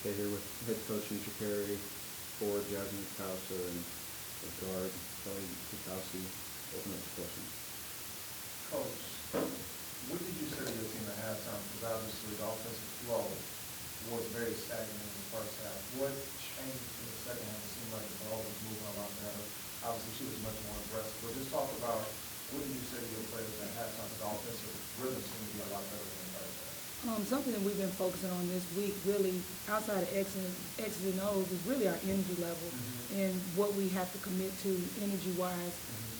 stay here with head coach Nisha Perry, forward Jasmine Kausa, and the guard Kelly Kukowski. Open up the questions. Coach, what did you say to your team at halftime? Because obviously the offensive flow was very stagnant in the first half. What changed in the second half? It seemed like the ball was moving a lot better. Obviously, she was much more aggressive. But just talk about what did you say to your players at halftime? The offensive rhythm seemed to be a lot better than the first half. Something that we've been focusing on this week, really, outside of X's and O's, is really our energy level and what we have to commit to energy-wise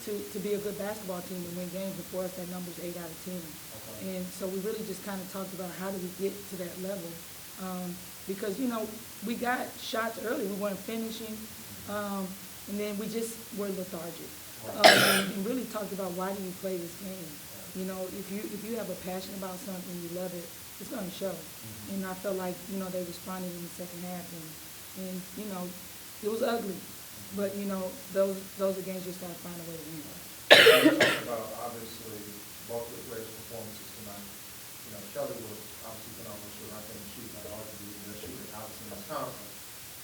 to be a good basketball team and win games. And for us, that number's 8 out of 10. Okay. And so we really just kind of talked about how do we get to that level. Because, you know, we got shots early. We weren't finishing. And then we just were lethargic. And really talked about why do you play this game. You know, if you have a passion about something, you love it, it's going to show. And I felt like, you know, they responded in the second half. And you know, it was ugly. But, you know, those are games you just got to find a way to win. You talked about, obviously, both the players' performances tonight. You know, Kelly was obviously phenomenal shooter. I think she had arguably the best shooter, obviously, in this conference.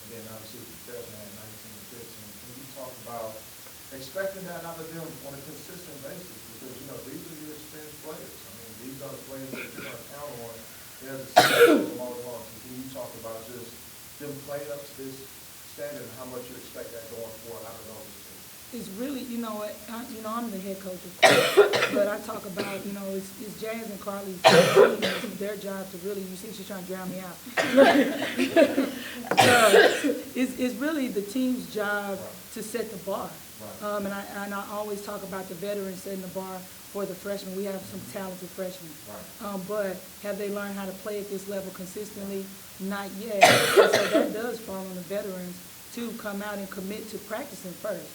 And then, obviously, Jasmine had 19 and 15. Can you talk about expecting that out of them on a consistent basis? Because, you know, these are your experienced players. I mean, these are the players that you're going to count on. There's a system from all along. So can you talk about just them playing up to this standard and how much you expect that going forward out of those two? It's really, you know, I'm the head coach, of course, but I talk about, you know, it's Jazz and Carly's team. It's their job to really, you see she's trying to drown me out. It's really the team's job to set the bar. And I always talk about the veterans setting the bar for the freshmen. We have some talented freshmen. But have they learned how to play at this level consistently? Not yet. And so that does fall on the veterans to come out and commit to practicing first.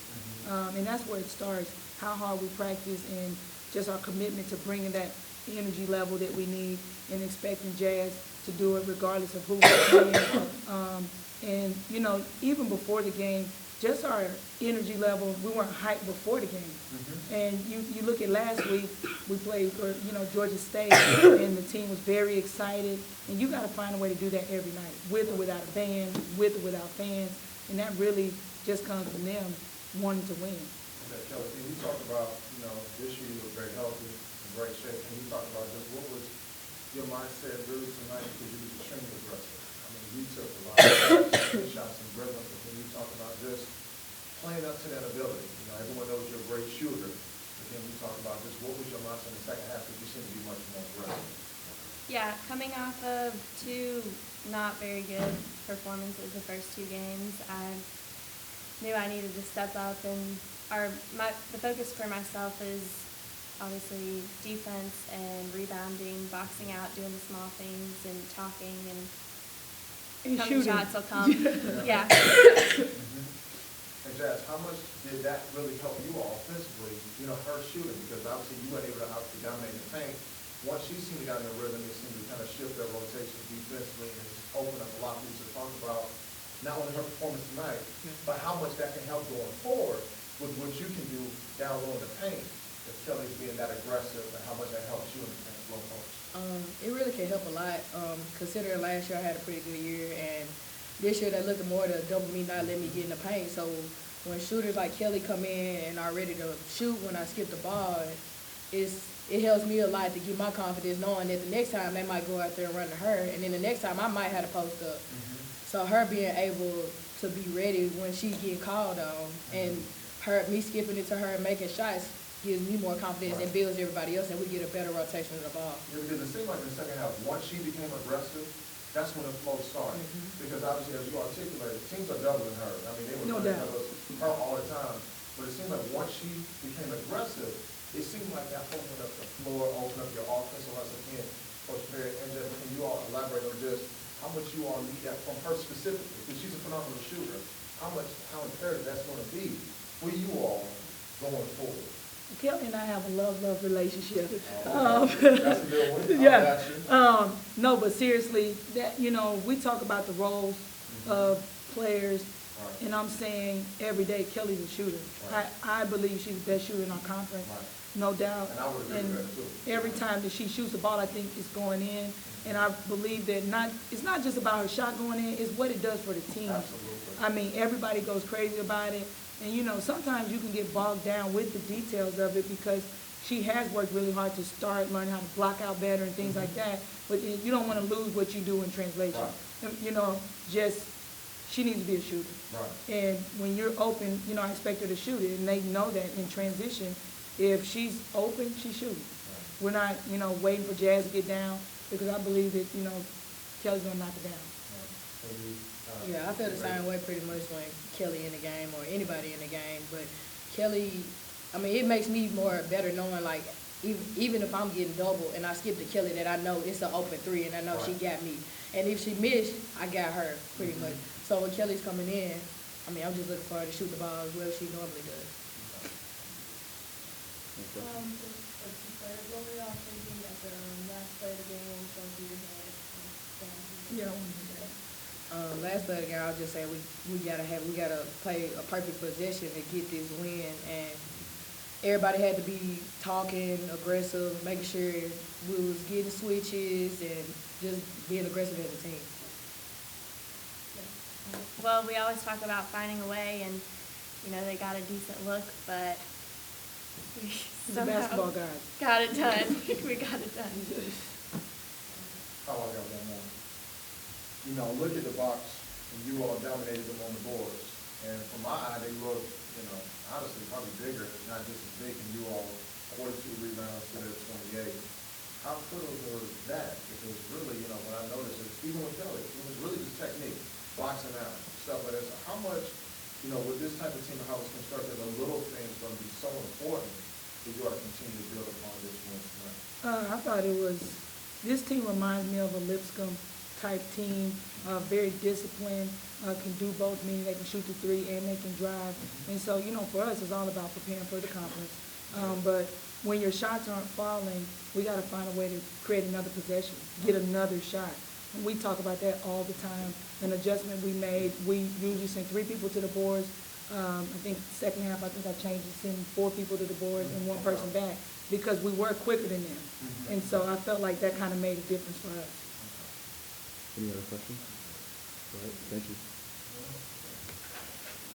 And that's where it starts, how hard we practice and just our commitment to bringing that energy level that we need and expecting Jazz to do it regardless of who we're playing. And, you know, even before the game, just our energy level, we weren't hyped before the game. And you look at last week, we played, you know, Georgia State, and the team was very excited. And you got to find a way to do that every night, with or without a band, with or without fans. And that really just comes from them wanting to win. Okay, Kelly, can you talk about, you know, this year you were very healthy, in great shape. Can you talk about just what was your mindset really tonight, because you were extremely aggressive? I mean, you took a lot of shots and rhythm, but when you talk about just playing up to that ability, you know, everyone knows you're a great shooter, but then we talk about just what was your mindset in the second half, because you seem to be much more aggressive. Yeah, coming off of two not very good performances the first two games, I knew I needed to step up, and the focus for myself is obviously defense and rebounding, boxing out, doing the small things, and talking, and coming shots will come. Yeah. And Jazz, how much did that really help you all offensively, you know, her shooting? Because obviously you weren't able to obviously dominate the paint. Once she seemed to get in the rhythm, it seemed to kind of shift their rotation defensively and open up a lot of things to talk about, not only her performance tonight, but how much that can help going forward with what you can do down low in the paint. If Kelly's being that aggressive, and how much that helps you in the paint flow coach. It really can help a lot, considering last year I had a pretty good year, and this year they're looking more to double me, not let me get in the paint. So when shooters like Kelly come in and are ready to shoot when I skip the ball, it helps me a lot to get my confidence, knowing that the next time they might go out there and run to her, and then the next time I might have to post up. So her being able to be ready when she's getting called on, and me skipping it to her and making shots gives me more confidence and builds everybody else, and we get a better rotation of the ball. Yeah, because it seemed like in the second half, once she became aggressive, that's when the flow started. Because obviously, as you articulated, teams are doubling her. I mean, they were running her all the time. But it seemed like once she became aggressive, it seemed like that opened up the floor, opened up your offensive once again. Coach Perry, and just, can you all elaborate on just how much you all need that from her specifically? Because she's a phenomenal shooter. How imperative that's going to be for you all going forward? Kelly and I have a love relationship. That's a good one. Yeah. No, but seriously, that, you know, we talk about the roles of players, and I'm saying every day Kelly's a shooter. I believe she's the best shooter in our conference. no doubt. And I would agree with that, too. Every time that she shoots the ball, I think it's going in. And I believe that it's not just about her shot going in, it's what it does for the team. Absolutely. I mean, everybody goes crazy about it. And, you know, sometimes you can get bogged down with the details of it because she has worked really hard to start learning how to block out better and things like that. But you don't want to lose what you do in translation. Right. You know, she needs to be a shooter. Right. And when you're open, you know, I expect her to shoot it. And they know that in transition, if she's open, she's shooting. Right. We're not, you know, waiting for Jazz to get down because I believe that, you know, Kelly's going to knock it down. Yeah, I feel the same way pretty much when Kelly in the game or anybody in the game. But Kelly, I mean, it makes me better knowing, like, even if I'm getting double and I skip to Kelly, that I know it's an open three and I know she got me. And if she missed, I got her pretty much. So when Kelly's coming in, I mean, I'm just looking for her to shoot the ball as well as she normally does. What were y'all thinking at the last play of the game when going through your head? Yeah, I want to do that. Last play of the game, I'll just say we gotta play a perfect possession to get this win, and everybody had to be talking, aggressive, making sure we was getting switches and just being aggressive as a team. Well, we always talk about finding a way, and, you know, they got a decent look, but we The basketball guys. got it done. We got it done. How I got one more. You know, look at the box, and you all dominated them on the boards. And from my eye, they look, you know, honestly, probably bigger, not just as big, and you all 42 rebounds to their 28. How critical is that? Because really, you know, what I noticed is, even with Kelly, it was really just technique, boxing out, stuff like that. So how much, you know, with this type of team, how it's constructed, the little things going to be so important that you ought to continue to build upon this win tonight? I thought this team reminds me of a Lipscomb type team, very disciplined, can do both, meaning they can shoot the three and they can drive. And so, you know, for us, it's all about preparing for the conference. But when your shots aren't falling, we got to find a way to create another possession, get another shot. And we talk about that all the time. An adjustment we made, we usually send 3 people to the boards. I think second half, I think I changed it, send 4 people to the boards and 1 person back because we were quicker than them. And so I felt like that kind of made a difference for us. Any other questions? All right, thank you.